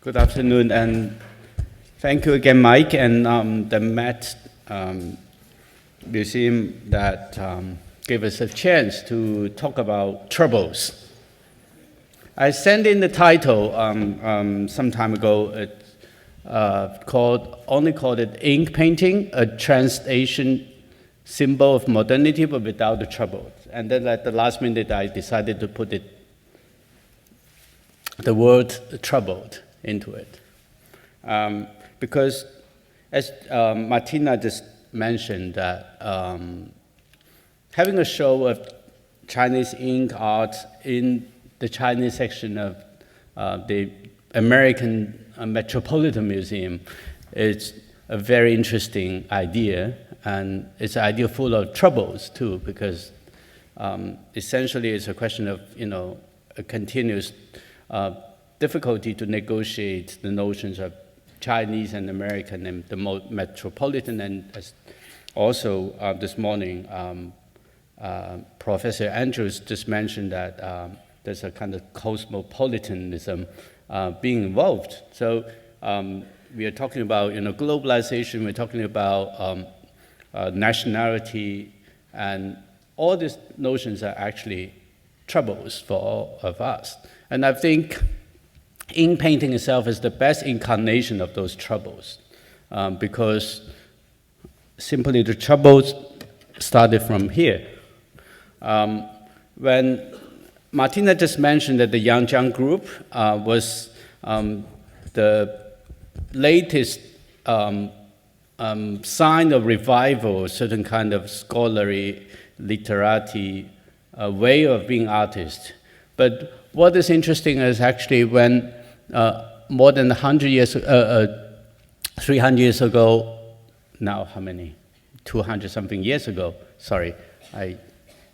Good afternoon, and thank you again, Mike, and the MAXXI Museum that gave us a chance to talk about troubles. I sent in the title some time ago. It called it Ink Painting, a translation symbol of modernity, but without the troubles. And then at the last minute, I decided to put the word troubled into it. Because as Martina just mentioned, that having a show of Chinese ink art in the Chinese section of the American Metropolitan Museum is a very interesting idea, and it's an idea full of troubles too, because essentially it's a question of a continuous difficulty to negotiate the notions of Chinese and American and the metropolitan, and as also this morning Professor Andrews just mentioned that there's a kind of cosmopolitanism being involved. So we are talking about globalization, we're talking about nationality, and all these notions are actually troubles for all of us. And I think ink painting itself is the best incarnation of those troubles, because simply the troubles started from here. When Martina just mentioned that the Yangjiang group was the latest sign of revival, a certain kind of scholarly, literati way of being artist. But what is interesting is actually when more than 100 years, 300 years ago, now how many? 200 something years ago, sorry, I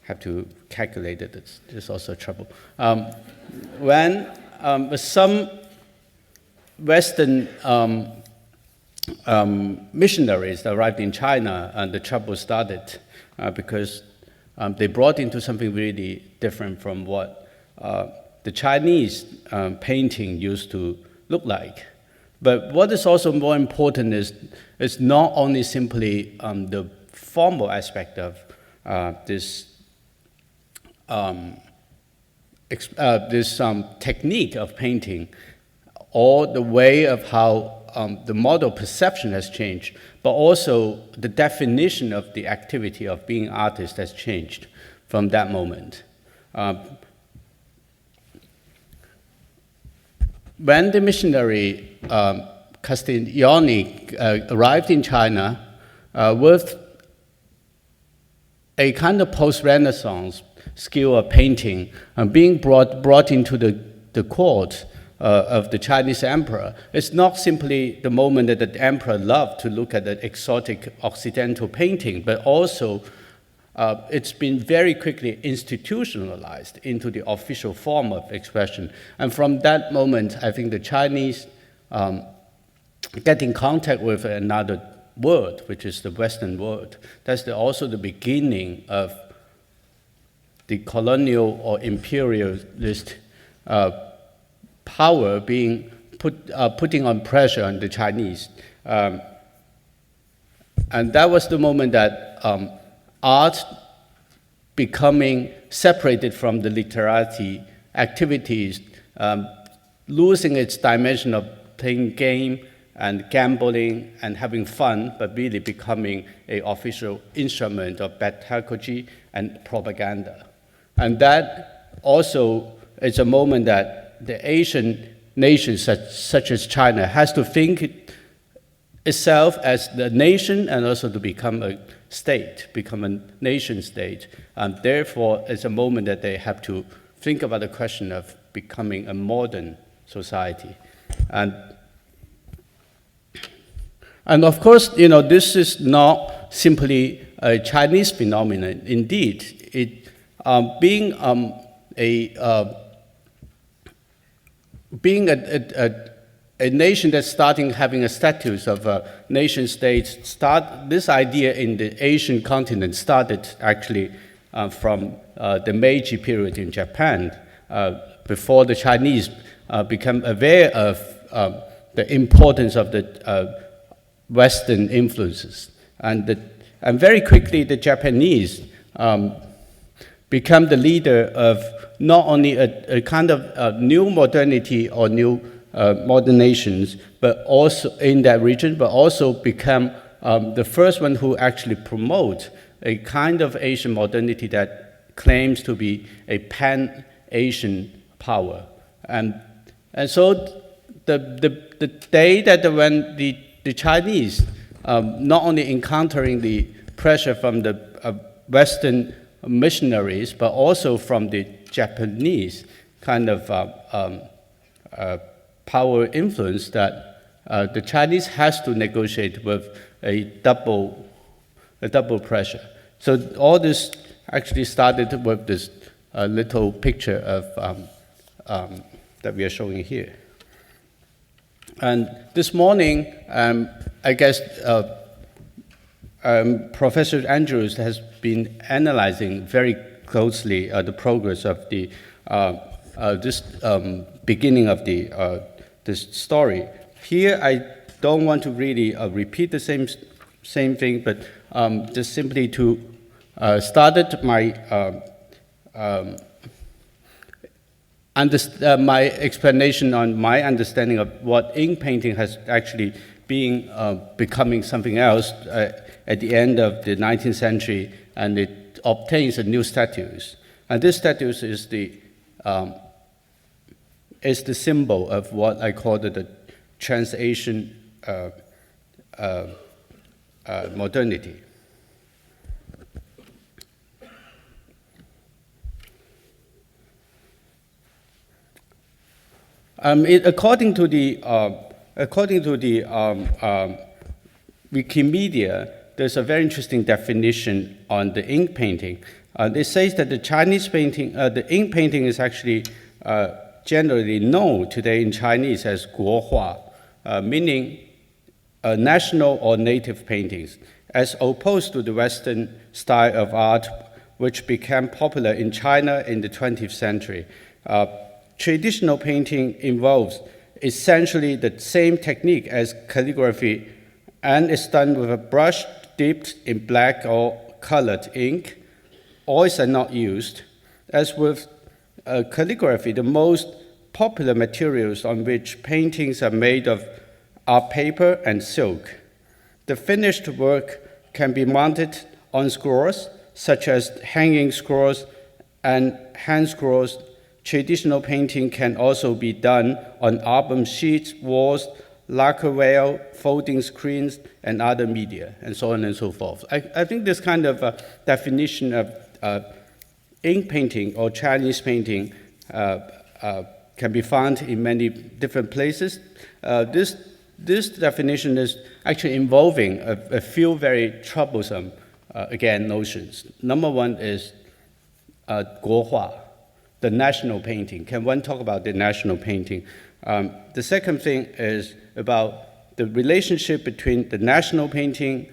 have to calculate it, it's also trouble. When some Western missionaries arrived in China, and the trouble started because they brought into something really different from what the Chinese painting used to look like. But what is also more important is not only simply the formal aspect of this technique of painting, or the way of how the model perception has changed, but also the definition of the activity of being an artist has changed from that moment. When the missionary Castiglioni arrived in China with a kind of post-Renaissance skill of painting, being brought into the court of the Chinese emperor, it's not simply the moment that the emperor loved to look at the exotic Occidental painting, but also it's been very quickly institutionalized into the official form of expression. And from that moment, I think the Chinese get in contact with another world, which is the Western world. That's also the beginning of the colonial or imperialist power being putting on pressure on the Chinese. And that was the moment that art becoming separated from the literati activities, losing its dimension of playing game and gambling and having fun, but really becoming an official instrument of pedagogy and propaganda. And that also is a moment that the Asian nations such as China has to think itself as the nation, and also to become a state, become a nation state. And therefore, it's a moment that they have to think about the question of becoming a modern society. And of course, this is not simply a Chinese phenomenon. Indeed, being a nation that's starting having a status of a nation state, this idea in the Asian continent started actually from the Meiji period in Japan, before the Chinese became aware of the importance of the Western influences. And very quickly, the Japanese become the leader of not only a kind of new modernity or new modern nations, but also in that region, but also become the first one who actually promote a kind of Asian modernity that claims to be a pan-Asian power. And so the day that when the Chinese, not only encountering the pressure from the Western missionaries, but also from the Japanese kind of power influence, that the Chinese has to negotiate with a double pressure. So all this actually started with this little picture of that we are showing here. And this morning, I guess Professor Andrews has been analyzing very closely the progress of the this beginning of this story. Here, I don't want to really repeat the same thing, but just simply to started my my explanation on my understanding of what ink painting has actually been becoming something else at the end of the 19th century, and it obtains a new status. And this status is the symbol of what I call the trans-Asian modernity. According to the Wikimedia, there's a very interesting definition on the ink painting. It says that the Chinese painting, the ink painting is actually generally known today in Chinese as guohua, meaning national or native paintings, as opposed to the Western style of art, which became popular in China in the 20th century. Traditional painting involves essentially the same technique as calligraphy and is done with a brush dipped in black or colored ink. Oils are not used. As with calligraphy, the most popular materials on which paintings are made of are paper and silk. The finished work can be mounted on scrolls, such as hanging scrolls and hand scrolls. Traditional painting can also be done on album sheets, walls, lacquerware, folding screens, and other media, and so on and so forth. I think this kind of definition of ink painting or Chinese painting can be found in many different places. This definition is actually involving a few very troublesome, again, notions. Number one is guohua, the national painting. Can one talk about the national painting? The second thing is about the relationship between the national painting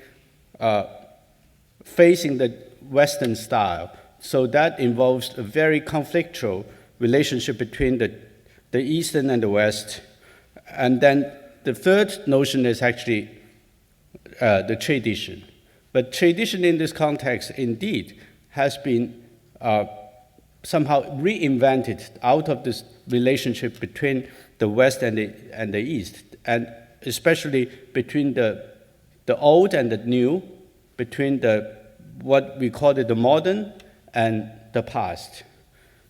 facing the Western style. So that involves a very conflictual relationship between the Eastern and the West. And then the third notion is actually the tradition. But tradition in this context, indeed, has been somehow reinvented out of this relationship between the West and the East, and especially between the old and the new, between what we call the modern and the past.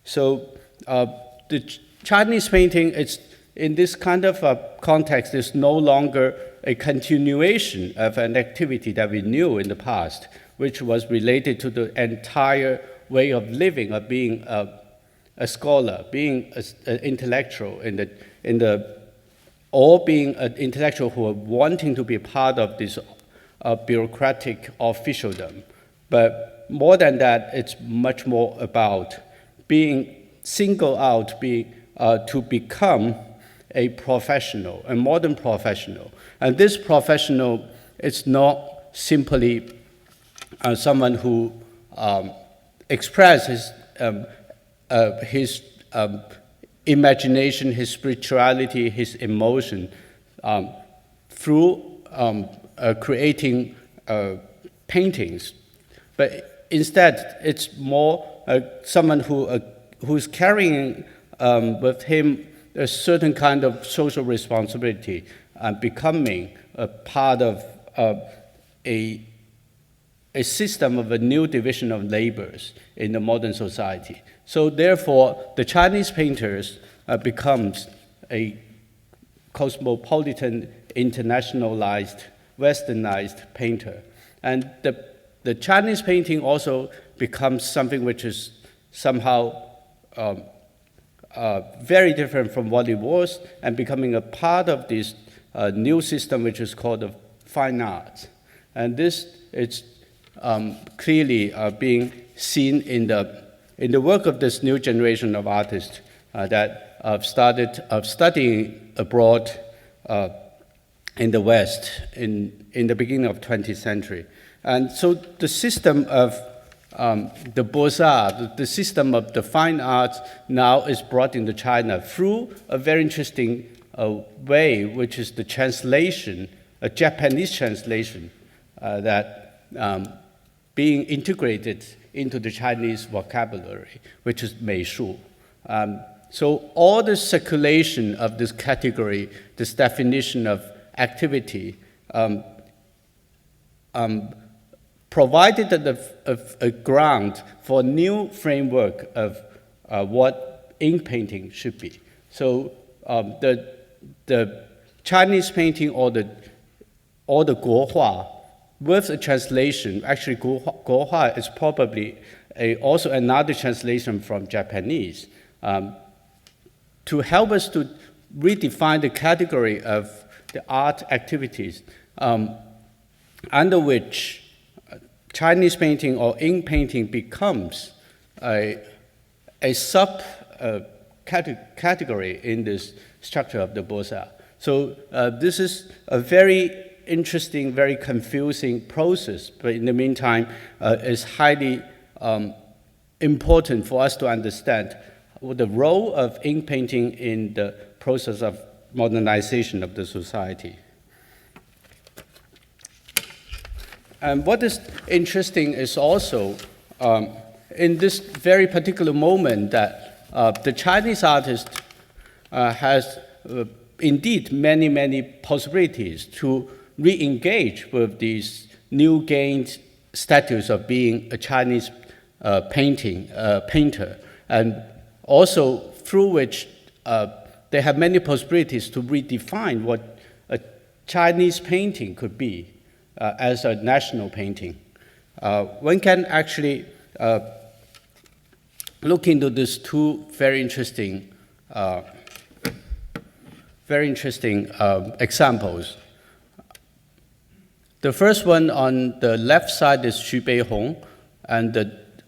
So the Chinese painting, it's in this kind of context, is no longer a continuation of an activity that we knew in the past, which was related to the entire way of living, of being a scholar, being an intellectual, or being an intellectual who are wanting to be part of this bureaucratic officialdom. But more than that, it's much more about being singled out, to become a professional, a modern professional. And this professional is not simply someone who expresses his imagination, his spirituality, his emotion through creating paintings. But instead, it's more someone who's carrying with him a certain kind of social responsibility and becoming a part of a system of a new division of labors in the modern society. So therefore, the Chinese painters becomes a cosmopolitan, internationalized, westernized painter. And the Chinese painting also becomes something which is somehow very different from what it was, and becoming a part of this new system which is called the fine arts. And this is clearly being seen in the work of this new generation of artists that started studying abroad in the West in the beginning of 20th century. And so the system of the Beaux-Arts, the system of the fine arts now is brought into China through a very interesting way, which is the translation, a Japanese translation that being integrated into the Chinese vocabulary, which is 美术. So all the circulation of this category, this definition of activity, provided a ground for a new framework of what ink painting should be. So the Chinese painting or the Guohua, with a translation, actually Guohua is probably also another translation from Japanese, to help us to redefine the category of the art activities under which Chinese painting or ink painting becomes a sub-category in this structure of the Beaux-Arts. So this is a very interesting, very confusing process, but in the meantime, it's highly important for us to understand the role of ink painting in the process of modernization of the society. And what is interesting is also in this very particular moment that the Chinese artist has indeed many, many possibilities to re-engage with these new gained status of being a Chinese painter, and also through which they have many possibilities to redefine what a Chinese painting could be as a national painting. One can actually look into these two very interesting examples. The first one on the left side is Shibei Hong, and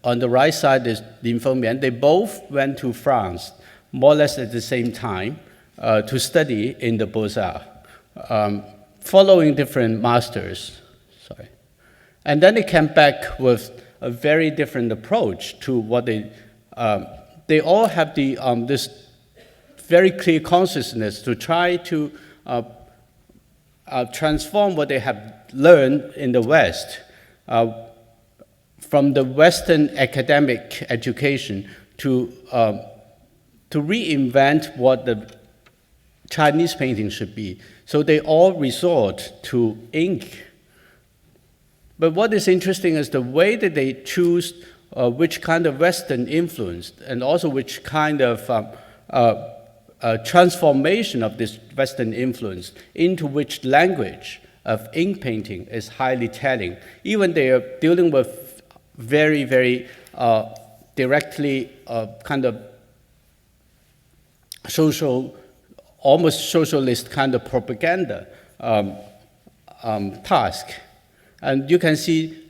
on the right side is Lin Fengmian. They both went to France more or less at the same time to study in the Beaux-Arts, following different masters. Sorry. And then they came back with a very different approach to what they all have this very clear consciousness to try to transform what they have learned in the West from the Western academic education to reinvent what the Chinese painting should be. So they all resort to ink. But what is interesting is the way that they choose which kind of Western influence and also which kind of transformation of this Western influence into which language of ink painting is highly telling. Even they are dealing with very, very directly kind of social, almost socialist kind of propaganda task. And you can see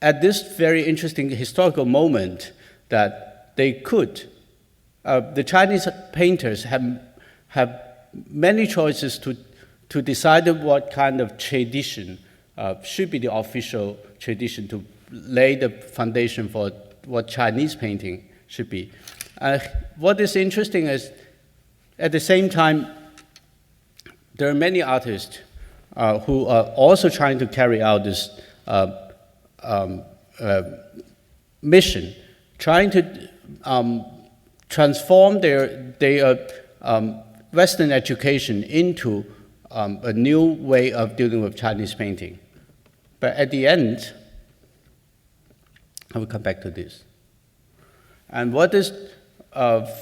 at this very interesting historical moment that they could, the Chinese painters have many choices to decide what kind of tradition should be the official tradition to lay the foundation for what Chinese painting should be. What is interesting is, at the same time, there are many artists who are also trying to carry out this mission, trying to transform their Western education into a new way of dealing with Chinese painting. But at the end, I will come back to this. And what is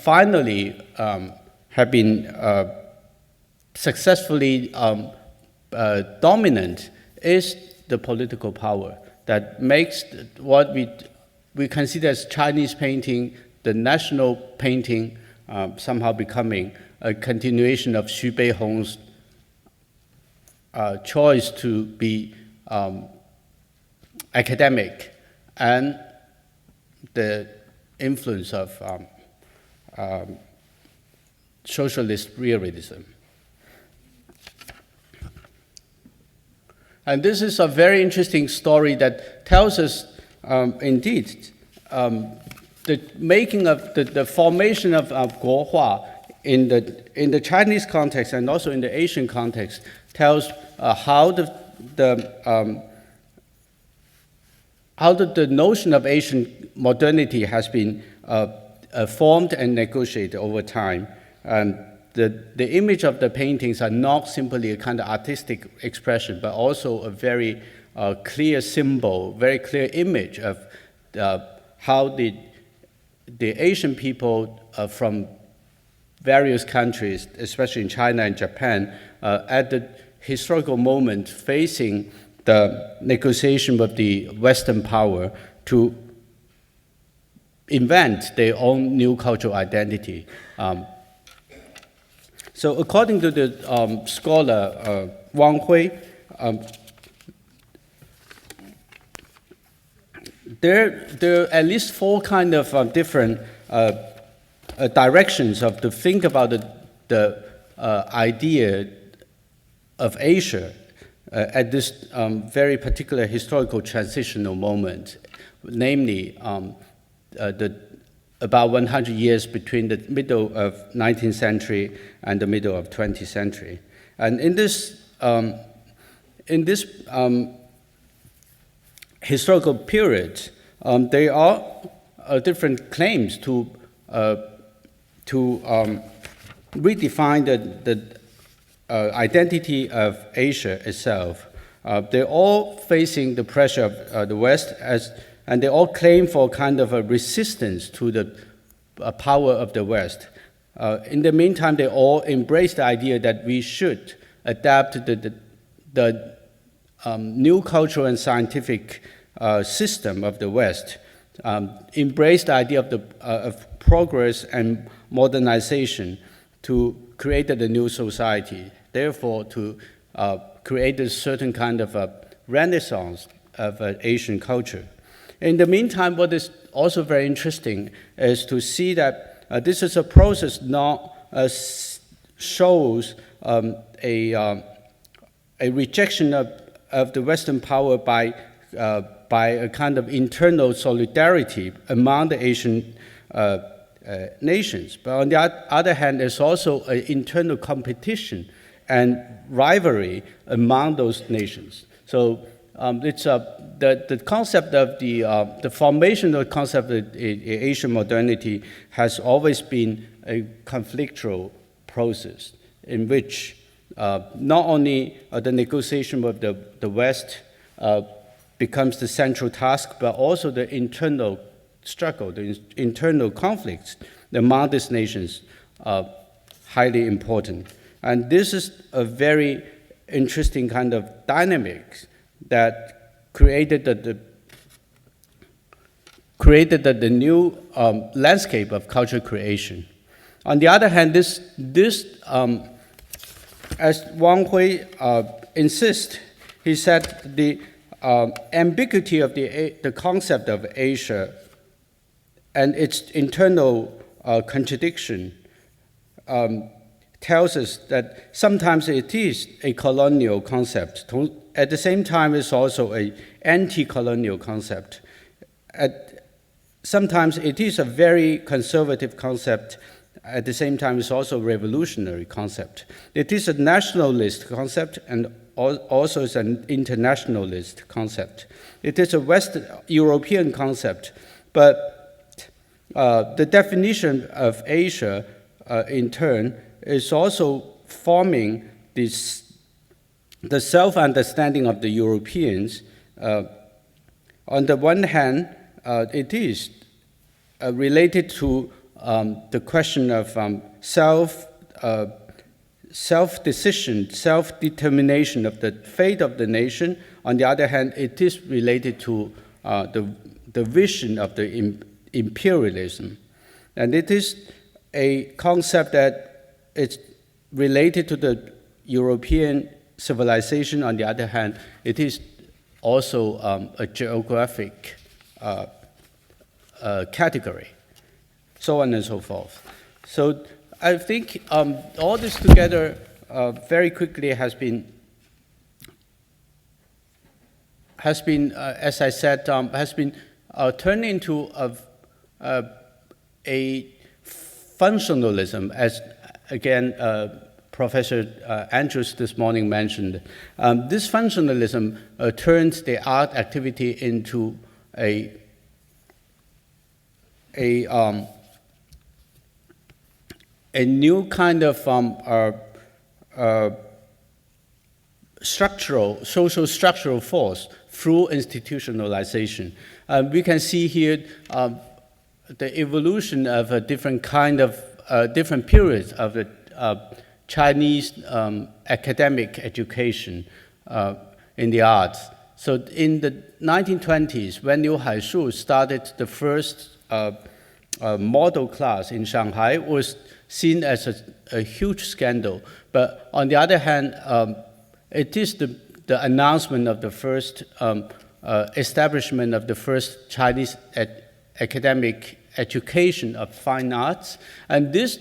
finally have been successfully dominant is the political power that makes what we consider as Chinese painting, the national painting, somehow becoming a continuation of Shibei Hong's choice to be academic and the influence of socialist realism. And this is a very interesting story that tells us, indeed, the making of the formation of Guohua in the Chinese context and also in the Asian context tells how the notion of Asian modernity has been formed and negotiated over time. And the image of the paintings are not simply a kind of artistic expression, but also a very clear symbol, very clear image of how the Asian people from various countries, especially in China and Japan, at the historical moment facing the negotiation with the Western power to invent their own new cultural identity. So according to the scholar Wang Hui, there are at least four kind of different directions to think about the idea of Asia at this very particular historical transitional moment, namely about 100 years between the middle of 19th century and the middle of 20th century. And in this historical period, there are different claims to redefine the identity of Asia itself. They're all facing the pressure of the West, and they all claim for kind of a resistance to the power of the West. In the meantime, they all embrace the idea that we should adapt to the new cultural and scientific system of the West, embrace the idea of progress and modernization to create a new society, therefore to create a certain kind of a renaissance of Asian culture. In the meantime, what is also very interesting is to see that this is a process not shows a rejection of the Western power by a kind of internal solidarity among the Asian nations. But on the other hand, there's also an internal competition and rivalry among those nations. So it's the concept of the formation of the concept of Asian modernity has always been a conflictual process in which not only the negotiation with the West becomes the central task, but also the internal struggle, the internal conflicts among these nations are highly important. And this is a very interesting kind of dynamic that created the new landscape of culture creation. On the other hand, this as Wang Hui insists, he said the ambiguity of the concept of Asia and its internal contradiction tells us that sometimes it is a colonial concept. At the same time, it's also an anti-colonial concept. sometimes it is a very conservative concept. At the same time, it's also a revolutionary concept. It is a nationalist concept and also is an internationalist concept. It is a West European concept, but the definition of Asia, in turn, is also forming the self-understanding of the Europeans. On the one hand, it is related to the question of self-decision, self-determination of the fate of the nation. On the other hand, it is related to the vision of the imperialism. And it is a concept that is related to the European civilization. On the other hand, it is also a geographic category, so on and so forth. So I think all this together very quickly has been, as I said, has been turned into a functionalism, as again Professor Andrews this morning mentioned. This functionalism turns the art activity into a new kind of social structural force through institutionalization. We can see here the evolution of a different kind of, different periods of the Chinese academic education in the arts. So in the 1920s, when Liu Haishu started the first model class in Shanghai, was seen as a huge scandal. But on the other hand, it is the announcement of the first establishment of the first Chinese academic education of fine arts. And this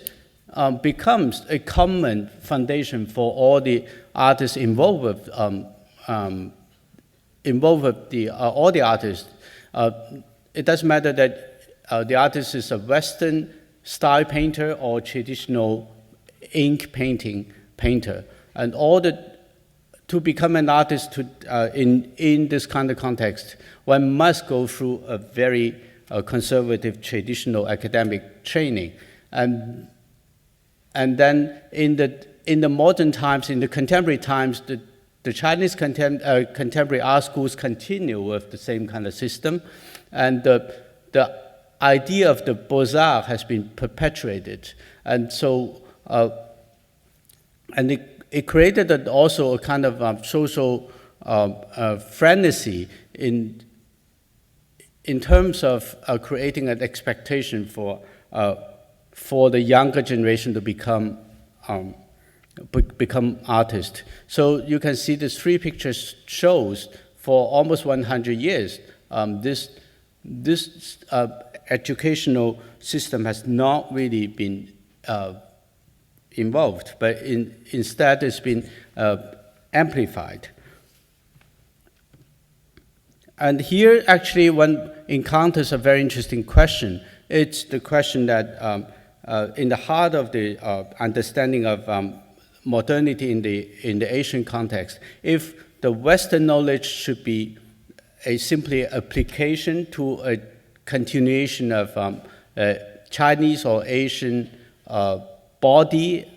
becomes a common foundation for all the artists involved with, all the artists. It doesn't matter that the artist is a Western style painter or traditional ink painter. And to become an artist in this kind of context, one must go through a very conservative traditional academic training. And then in the modern times, in the contemporary times, the Chinese contemporary art schools continue with the same kind of system. And the idea of the Beaux-Arts has been perpetuated. And so, and it created also a kind of social frenzy in terms of creating an expectation for the younger generation to become artists. So you can see these three pictures shows for almost 100 years, this educational system has not really been involved, but instead it's been amplified. And here actually one encounters a very interesting question. It's the question that in the heart of the understanding of modernity in the Asian context, if the Western knowledge should be simply application to a continuation of Chinese or Asian body,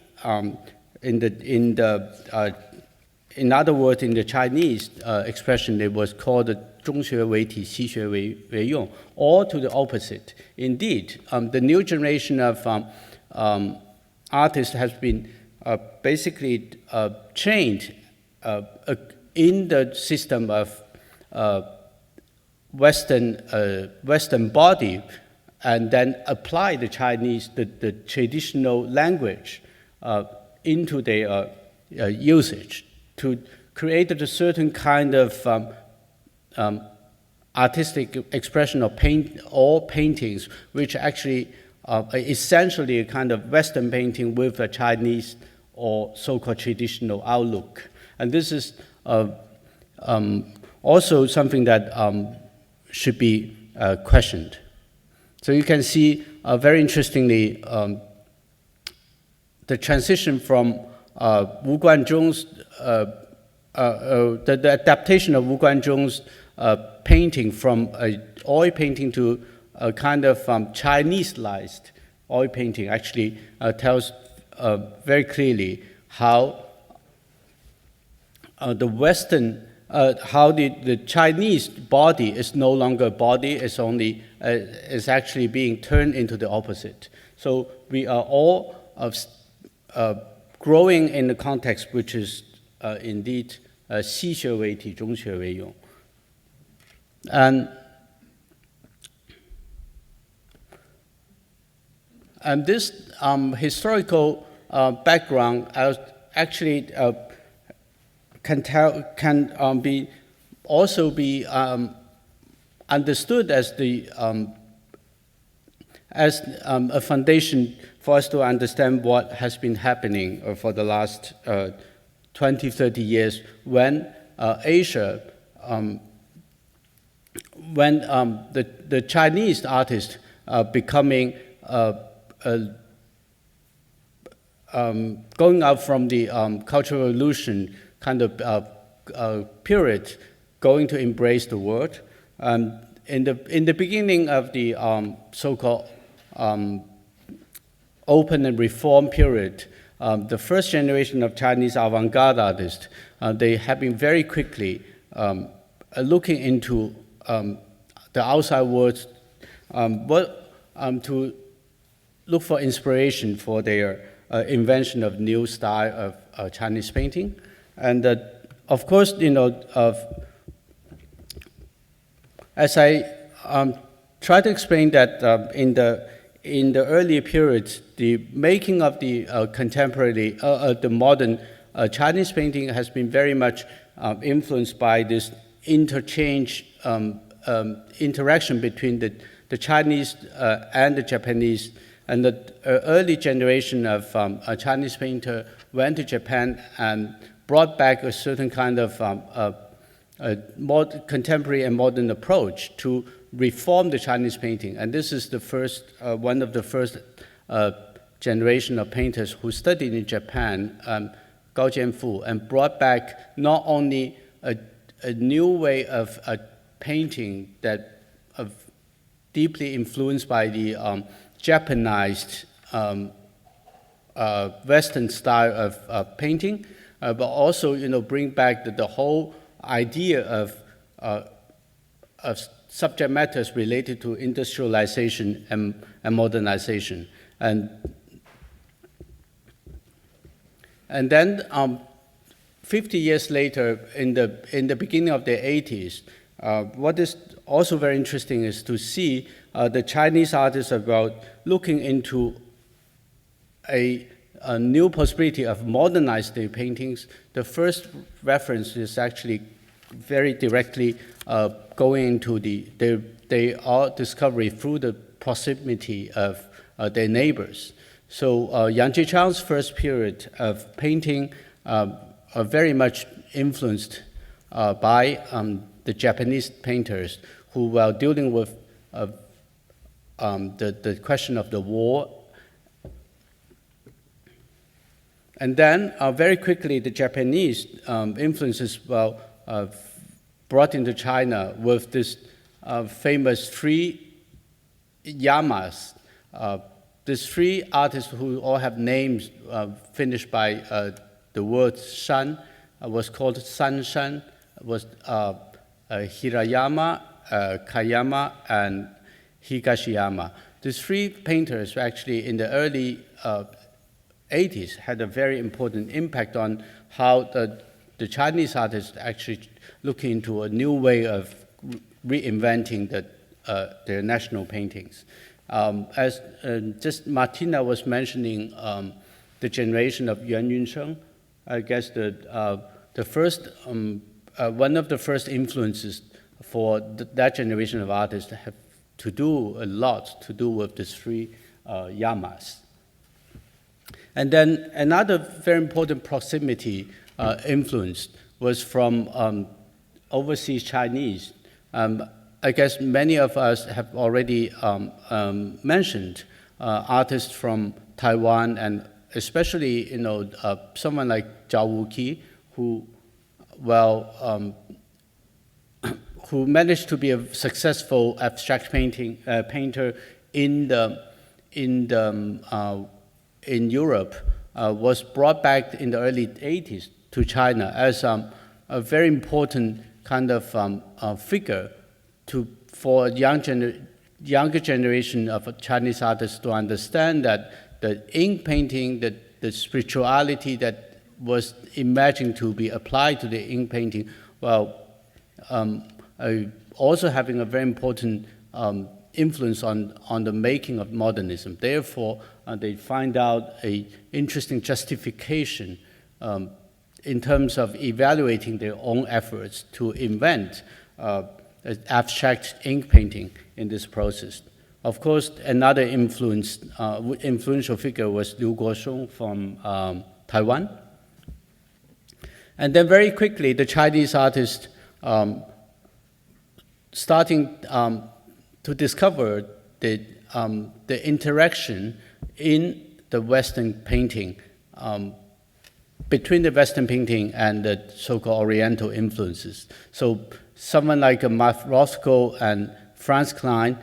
in other words, in the Chinese expression, it was called 中学为体，西学为用, or to the opposite. Indeed, the new generation of artists has been basically trained in the system of Western body, and then apply the Chinese, the traditional language into their usage to create a certain kind of artistic expression of paintings, which actually are essentially a kind of Western painting with a Chinese or so-called traditional outlook. And this is also something that should be questioned. So you can see very interestingly the transition from Wu Guanzhong's, the adaptation of Wu Guanzhong's painting from an oil painting to a kind of Chinese-ized oil painting actually tells very clearly how the Western, how the Chinese body is no longer a body, it's only, is actually being turned into the opposite. So we are all growing in the context which is indeed 西学为体，中学为用. And this historical background actually can be also be understood as a foundation for us to understand what has been happening for the last 20, 30 years when Asia, when the Chinese artists becoming going out from the Cultural Revolution kind of period, going to embrace the world. In the beginning of the so-called open and reform period, the first generation of Chinese avant-garde artists, they have been very quickly looking into the outside world, to look for inspiration for their invention of new style of Chinese painting. And of course, you know, as I try to explain that in the earlier periods, the making of the contemporary, the modern Chinese painting has been very much influenced by this interaction between the Chinese and the Japanese. And the early generation of Chinese painter went to Japan and brought back a certain kind of more contemporary and modern approach to reform the Chinese painting. And this is the first, one of the first generation of painters who studied in Japan, Gao Jianfu, and brought back not only a new way of painting that deeply influenced by the Japanized Western style of painting, but also, you know, bring back the whole idea of subject matters related to industrialization and modernization. And then 50 years later, in the beginning of the 80s, what is also very interesting is to see the Chinese artists about looking into a new possibility of modernizing their paintings. The first reference is actually very directly going into their art discovery through the proximity of their neighbors. So Yang Jichang's first period of painting are very much influenced by the Japanese painters who were dealing with the question of the war. And then very quickly the Japanese influences were brought into China with this famous three yamas. These three artists who all have names finished by the word shan was called Sanshan, was Hirayama, Kayama, and Higashiyama. These three painters actually in the early 80s had a very important impact on how the Chinese artists actually look into a new way of reinventing their national paintings. As just Martina was mentioning, the generation of Yuan Yunsheng, I guess the first, one of the first influences for that generation of artists have to do a lot to do with these three yamas. And then another very important proximity influence was from overseas Chinese. I guess many of us have already mentioned artists from Taiwan, and especially someone like Zhao Wuqi, who who managed to be a successful abstract painter in Europe, was brought back in the early 80s to China as a very important kind of figure for younger generation of Chinese artists to understand that the ink painting, the spirituality that was imagined to be applied to the ink painting, also having a very important influence on the making of modernism. Therefore, they find out an interesting justification in terms of evaluating their own efforts to invent abstract ink painting in this process. Of course, another influential figure was Liu Guosheng from Taiwan. And then very quickly, the Chinese artists starting to discover the interaction in the Western painting, between the Western painting and the so-called Oriental influences. So someone like Marc Rothko and Franz Klein,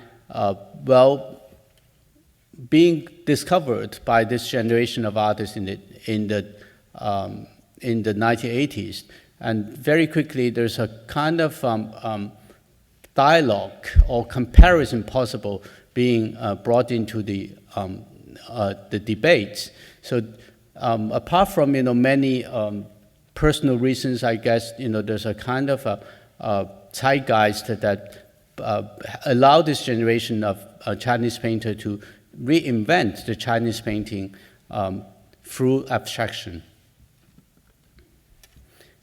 being discovered by this generation of artists in the 1980s, and very quickly there's a kind of dialogue or comparison possible being brought into the debates. So apart from many personal reasons, I guess there's a kind of a zeitgeist that allowed this generation of Chinese painter to reinvent the Chinese painting through abstraction.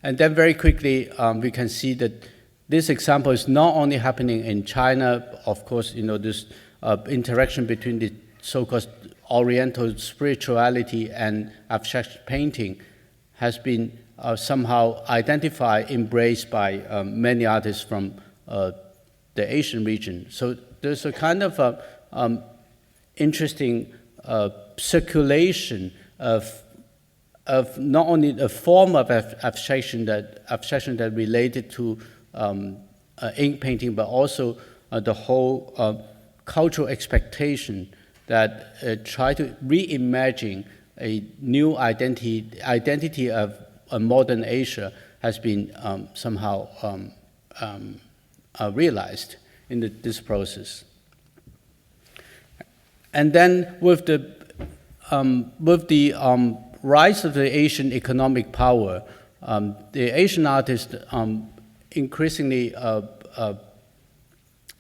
And then very quickly, we can see that this example is not only happening in China. Of course, this interaction between the so-called Oriental spirituality and abstract painting has been somehow identified, embraced by many artists from the Asian region. So there's a kind of interesting circulation of not only a form of abstraction that related to ink painting, but also the whole cultural expectation that try to reimagine a new identity of a modern Asia has been somehow realized in this process. And then with the rise of the Asian economic power, the Asian artists increasingly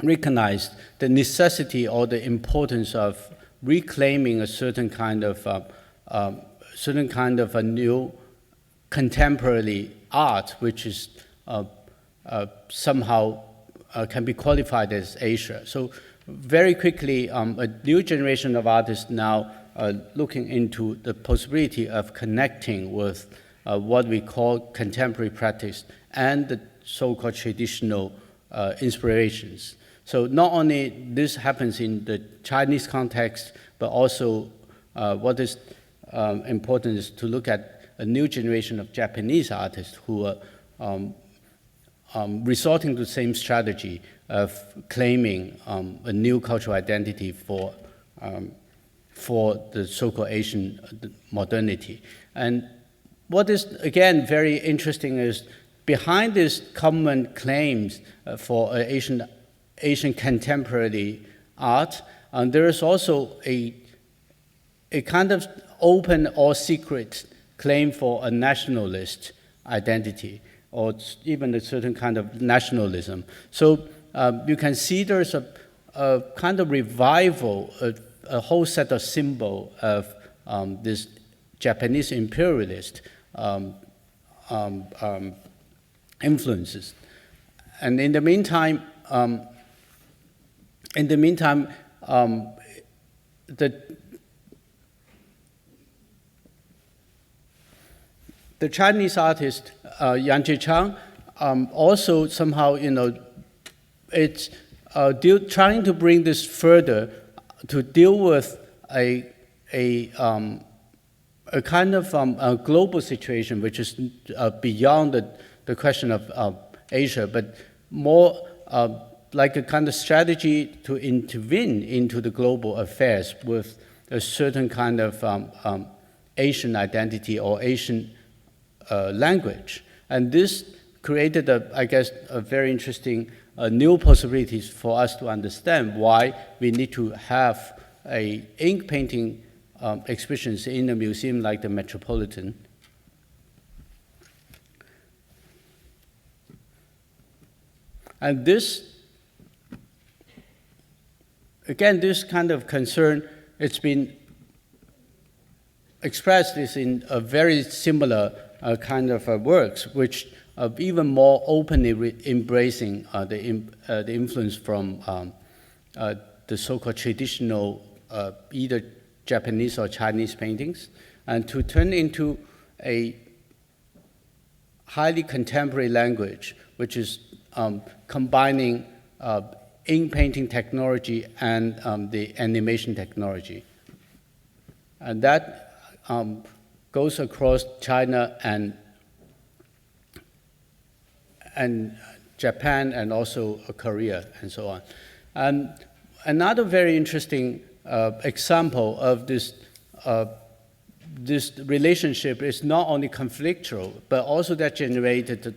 recognized the necessity or the importance of reclaiming a certain kind of a new contemporary art, which is somehow can be qualified as Asia. So very quickly, a new generation of artists now looking into the possibility of connecting with what we call contemporary practice and the so-called traditional inspirations. So not only this happens in the Chinese context, but also what is important is to look at a new generation of Japanese artists who are resorting to the same strategy of claiming a new cultural identity for the so-called Asian modernity. And what is, again, very interesting is behind these common claims for Asian contemporary art, there is also a kind of open or secret claim for a nationalist identity, or even a certain kind of nationalism. So you can see there's a kind of revival, a whole set of symbols of this Japanese imperialist influences. And in the meantime, the Chinese artist Yang Zhichang also somehow, it's trying to bring this further to deal with a kind of a global situation which is beyond the question of Asia, but more like a kind of strategy to intervene into the global affairs with a certain kind of Asian identity or Asian language. And this created, I guess, a very interesting new possibilities for us to understand why we need to have a ink painting exhibitions in a museum like the Metropolitan. And this, again, this kind of concern, it's been expressed in a very similar kind of works, which even more openly embracing the influence from the so-called traditional either Japanese or Chinese paintings, and to turn into a highly contemporary language, which is combining ink painting technology and the animation technology. And that goes across China and Japan and also Korea and so on. And another very interesting example of this this relationship is not only conflictual, but also that generated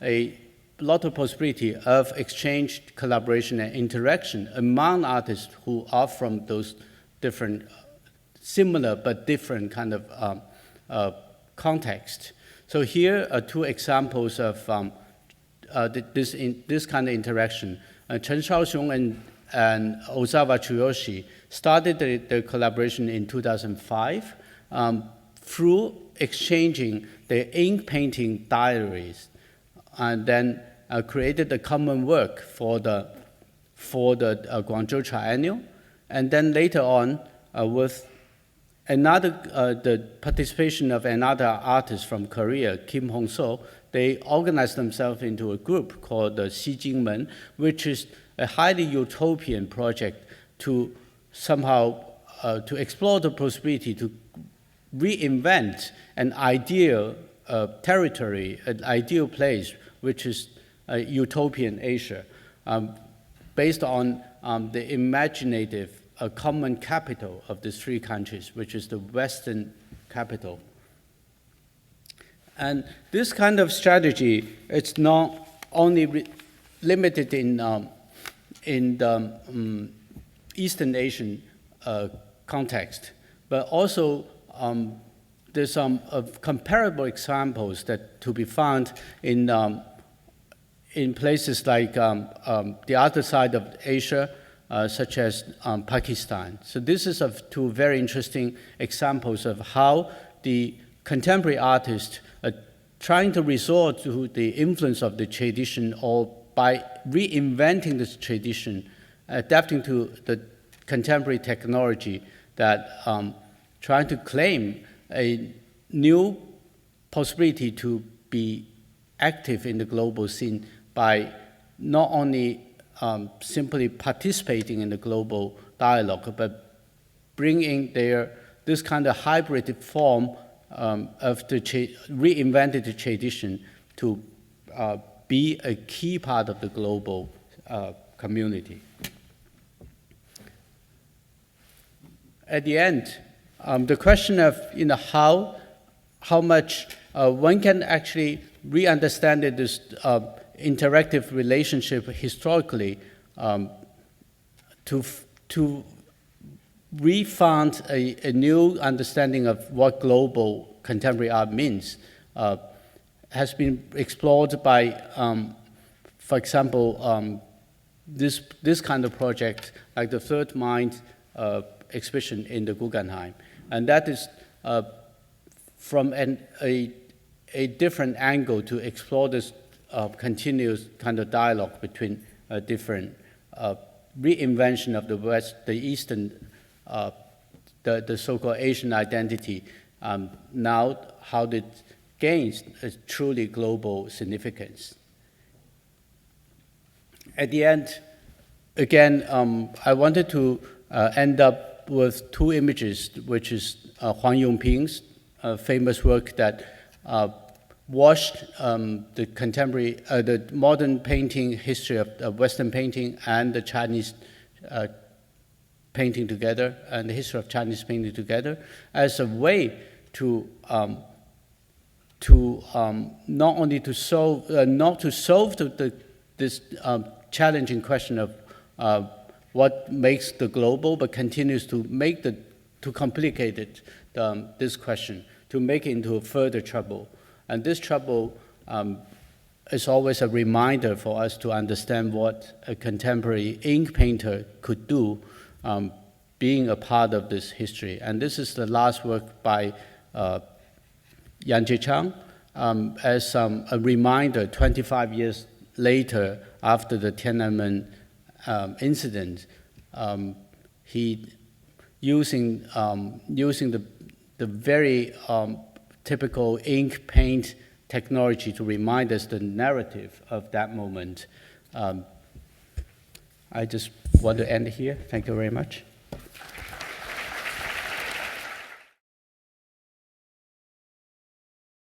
a lot of possibility of exchange, collaboration, and interaction among artists who are from those different, similar but different kind of context. So here are two examples of this kind of interaction. Chen Shaoxiong and Ozawa Tsuyoshi started their collaboration in 2005 through exchanging their ink painting diaries, and then created a common work for the Guangzhou Triennial, and then later on with the participation of another artist from Korea, Kim Hong-so, they organized themselves into a group called the Xi Jingmen, which is a highly utopian project to somehow to explore the possibility to reinvent an ideal territory, an ideal place, which is utopian Asia, based on the imaginative common capital of these three countries, which is the Western capital. And this kind of strategy, it's not only limited in the Eastern Asian context, but also there's some comparable examples that to be found in places like the other side of Asia, such as Pakistan. So this is two very interesting examples of how the contemporary artists are trying to resort to the influence of the tradition, or by reinventing this tradition, adapting to the contemporary technology, that trying to claim a new possibility to be active in the global scene by not only simply participating in the global dialogue, but bringing this kind of hybrid form of the reinvented tradition to be a key part of the global community. At the end, the question of how much one can actually re-understand this interactive relationship historically to re-found a new understanding of what global contemporary art means has been explored by, for example, this kind of project, like the Third Mind exhibition in the Guggenheim. And that is from a different angle to explore this continuous kind of dialogue between different reinvention of the West, the Eastern, the so-called Asian identity, now how it gains a truly global significance. At the end, again, I wanted to end up with two images, which is Huang Yongping's famous work that washed the contemporary, the modern painting history of Western painting and the Chinese painting together, and the history of Chinese painting together, as a way to not only to solve, this challenging question of what makes the global, but continues to make to complicate it, this question, to make it into a further trouble. And this trouble is always a reminder for us to understand what a contemporary ink painter could do, being a part of this history. And this is the last work by Yang Jichang, as a reminder 25 years later, after the Tiananmen incident, he using the very typical ink paint technology to remind us the narrative of that moment. I just want to end here. Thank you very much.